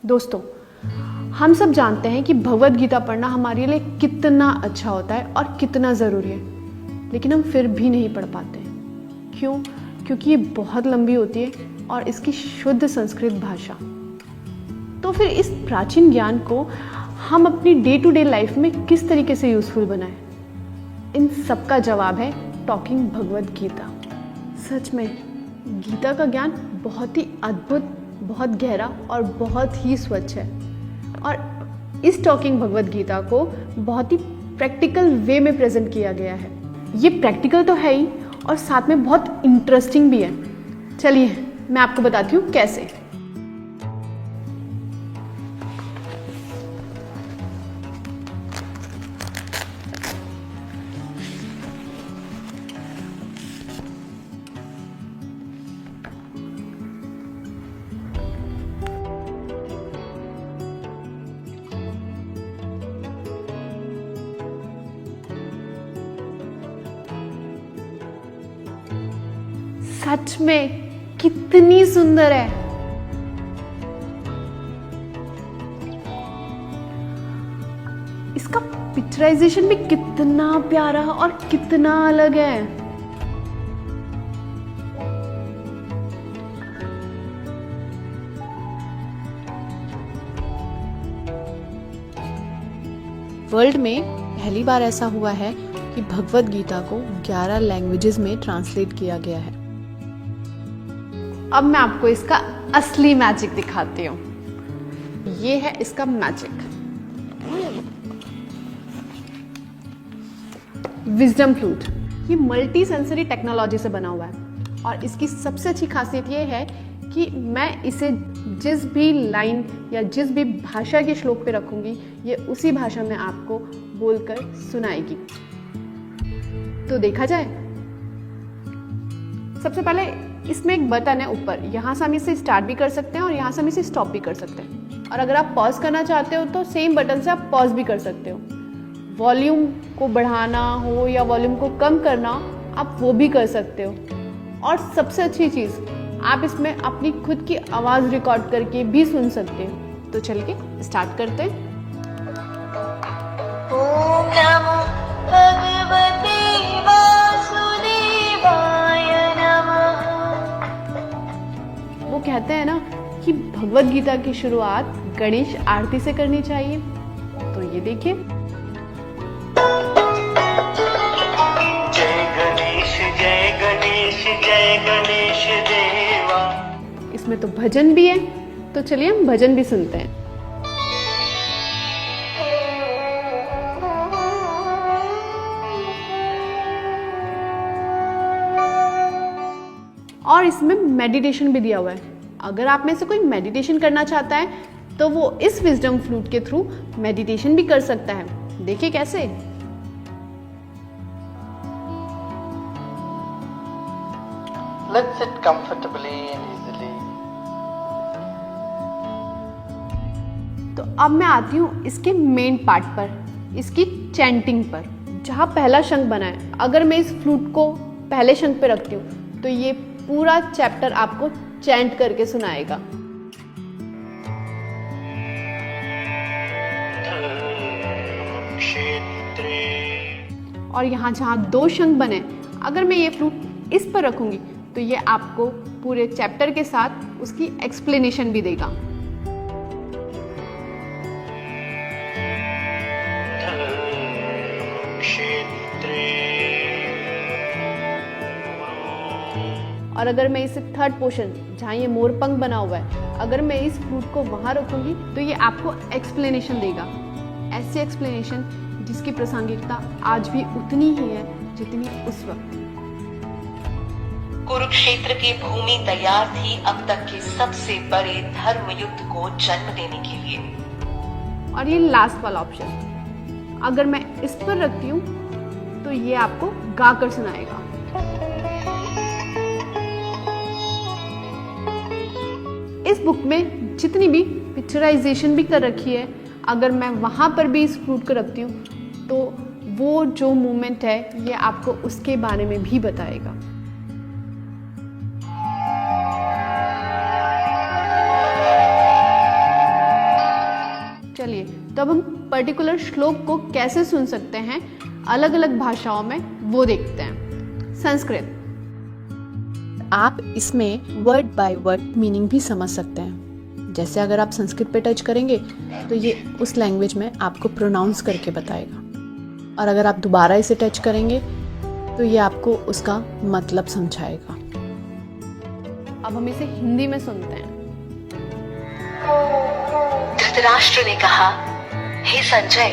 दोस्तों, हम सब जानते हैं कि भगवद गीता पढ़ना हमारे लिए कितना अच्छा होता है और कितना ज़रूरी है, लेकिन हम फिर भी नहीं पढ़ पाते हैं। क्यों? क्योंकि ये बहुत लंबी होती है और इसकी शुद्ध संस्कृत भाषा। तो फिर इस प्राचीन ज्ञान को हम अपनी डे टू डे लाइफ में किस तरीके से यूज़फुल बनाएं? इन सब का जवाब है टॉकिंग भगवद गीता। सच में गीता का ज्ञान बहुत ही अद्भुत, बहुत गहरा और बहुत ही स्वच्छ है और इस टॉकिंग भगवद गीता को बहुत ही प्रैक्टिकल वे में प्रेजेंट किया गया है। ये प्रैक्टिकल तो है ही और साथ में बहुत इंटरेस्टिंग भी है। चलिए मैं आपको बताती हूँ कैसे। सच में कितनी सुंदर है। इसका पिक्चराइजेशन भी कितना प्यारा और कितना अलग है। वर्ल्ड में पहली बार ऐसा हुआ है कि भगवद गीता को 11 लैंग्वेजेस में ट्रांसलेट किया गया है। अब मैं आपको इसका असली मैजिक दिखाती हूँ। ये है इसका मैजिक, विजडम फ्लूट। ये मल्टी सेंसरी टेक्नोलॉजी से बना हुआ है और इसकी सबसे अच्छी खासियत ये है कि मैं इसे जिस भी लाइन या जिस भी भाषा के श्लोक पे रखूंगी, ये उसी भाषा में आपको बोलकर सुनाएगी। तो देखा जाए, सबसे पहले इसमें एक बटन है ऊपर, यहाँ से हम इसे स्टार्ट भी कर सकते हैं और यहाँ से हम इसे स्टॉप भी कर सकते हैं। और अगर आप पॉज करना चाहते हो तो सेम बटन से आप पॉज भी कर सकते हो। वॉल्यूम को बढ़ाना हो या वॉल्यूम को कम करना, आप वो भी कर सकते हो। और सबसे अच्छी चीज़, आप इसमें अपनी खुद की आवाज़ रिकॉर्ड करके भी सुन सकते हो। तो चलिए स्टार्ट करते हैं। ओम नमो भगवते वासुदेवाय नमः। वो कहते हैं ना कि भगवद गीता की शुरुआत गणेश आरती से करनी चाहिए। तो ये देखिए, जय गणेश जय गणेश जय गणेश देवा। इसमें तो भजन भी है, तो चलिए हम भजन भी सुनते हैं। और इसमें मेडिटेशन भी दिया हुआ है। अगर आप में से कोई मेडिटेशन करना चाहता है तो वो इस विजडम फ्लूट के थ्रू मेडिटेशन भी कर सकता है। देखिए कैसे। Let's sit comfortably and easily. तो अब मैं आती हूँ इसके मेन पार्ट पर, इसकी चैंटिंग पर, जहाँ पहला शंख बना है। अगर मैं इस फ्लूट को पहले शंख पे रखती हूँ तो ये पूरा चैप्टर आपको चैंट करके सुनाएगा। और यहाँ जहाँ 2 शंख बने, अगर मैं ये फ्लूट इस पर रखूंगी तो ये आपको पूरे चैप्टर के साथ उसकी एक्सप्लेनेशन भी देगा। और अगर मैं इसे थर्ड पोर्शन, जहाँ ये मोरपंख बना हुआ है, अगर मैं इस फ्लूट को वहाँ रखूंगी तो ये आपको एक्सप्लेनेशन देगा। ऐसी एक्सप्लेनेशन जिसकी प्रासंगिकता आज भी उतनी ही है जितनी उस वक्त। कुरुक्षेत्र की भूमि तैयार थी अब तक के सबसे बड़े धर्म युद्ध को जन्म देने के लिए। और ये लास्ट वाला ऑप्शन, अगर मैं इस पर रखती हूँ तो ये आपको गाकर सुनाएगा। इस बुक में जितनी भी पिक्चराइजेशन भी कर रखी है, अगर मैं वहाँ पर भी इस फ्लूट को रखती हूँ तो वो जो मोमेंट है ये आपको उसके बारे में भी बताएगा। चलिए, तो अब हम पर्टिकुलर श्लोक को कैसे सुन सकते हैं अलग अलग भाषाओं में, वो देखते हैं। संस्कृत, आप इसमें वर्ड बाय वर्ड मीनिंग भी समझ सकते हैं। जैसे अगर आप संस्कृत पे टच करेंगे तो ये उस लैंग्वेज में आपको प्रोनाउंस करके बताएगा, और अगर आप दोबारा इसे टच करेंगे तो ये आपको उसका मतलब समझाएगा। अब हम इसे हिंदी में सुनते हैं। धृतराष्ट्र ने कहा, हे संजय,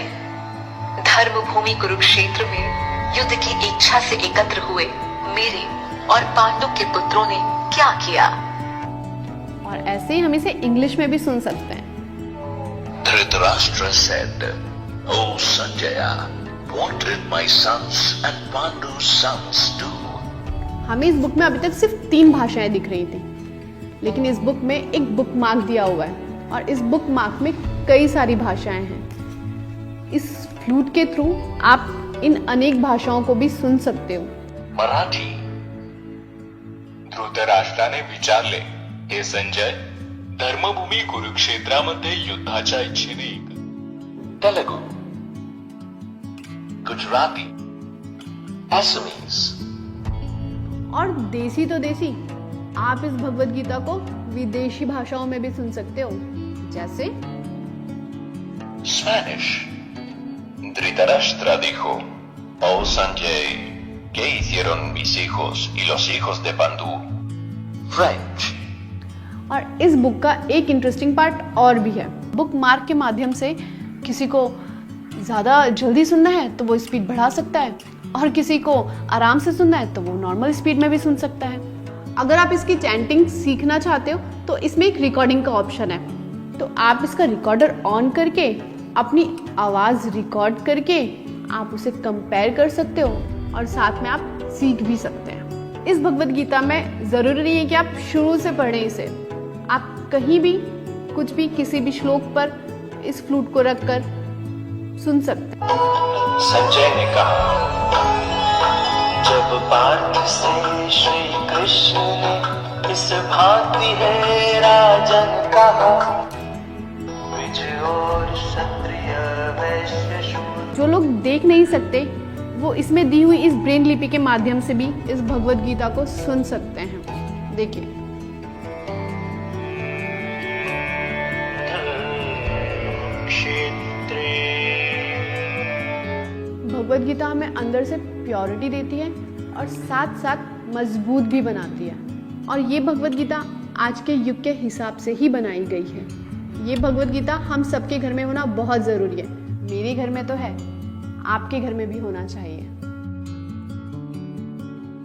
धर्मभूमि कुरुक्षेत्र में युद्ध की इच्छा से एकत्र हुए मेरे और पांडु के पुत्रों ने क्या किया। और ऐसे ही हम इसे इंग्लिश में भी सुन सकते हैं। Dhritarashtra said, "O Sanjaya, what did my sons and Pandu's sons do?" हमें इस बुक में अभी तक सिर्फ 3 भाषाएं दिख रही थी, लेकिन इस बुक में एक बुक मार्क दिया हुआ है और इस बुक मार्क में कई सारी भाषाएं हैं। इस फ्लूट के थ्रू आप इन अनेक भाषाओं को भी सुन सकते हो। मराठी. धृतराष्ट्राने विचारले, हे संजय, धर्मभूमी कुरुक्षेत्रामध्ये युद्धाच्या इच्छेने. तेलुगू, गुजराती, असमीज. और देसी तो देसी, आप इस भगवत गीता को विदेशी भाषाओं में भी सुन सकते हो, जैसे Spanish. Dhritarashtra dijo, "Oh Sanjay, ¿qué hicieron mis hijos y los hijos de Pandu?" French. और इस बुक का एक इंटरेस्टिंग पार्ट और भी है। बुक मार्क के माध्यम से किसी को ज़्यादा जल्दी सुनना है तो वो स्पीड बढ़ा सकता है, और किसी को आराम से सुनना है तो वो नॉर्मल स्पीड में भी सुन सकता है। अगर आप इसकी चैंटिंग सीखना चाहते हो तो इसमें एक रिकॉर्डिंग का ऑप्शन है, तो आप इसका रिकॉर्डर ऑन करके अपनी आवाज़ रिकॉर्ड करके आप उसे कंपेयर कर सकते हो और साथ में आप सीख भी सकते हैं। इस भगवत गीता में ज़रूरी नहीं है कि आप शुरू से पढ़ें इसे, आप कहीं भी कुछ भी किसी भी श्लोक पर इस फ्लूट को रख कर सुन सकते हैं। संजय ने कहा, जब बात से श्री कृष्ण ने इस भांति है राजन कहा, द्विज और क्षत्रिय वैश्य शूद्र। जो लोग देख नहीं सकते वो इसमें दी हुई इस ब्रेन लिपि के माध्यम से भी इस भगवत गीता को सुन सकते हैं। देखिए, क्षेत्रे भगवत गीता हमें अंदर से प्योरिटी देती है और साथ साथ मजबूत भी बनाती है। और ये भगवत गीता आज के युग के हिसाब से ही बनाई गई है। ये भगवत गीता हम सबके घर में होना बहुत ज़रूरी है। मेरे घर में तो है, आपके घर में भी होना चाहिए।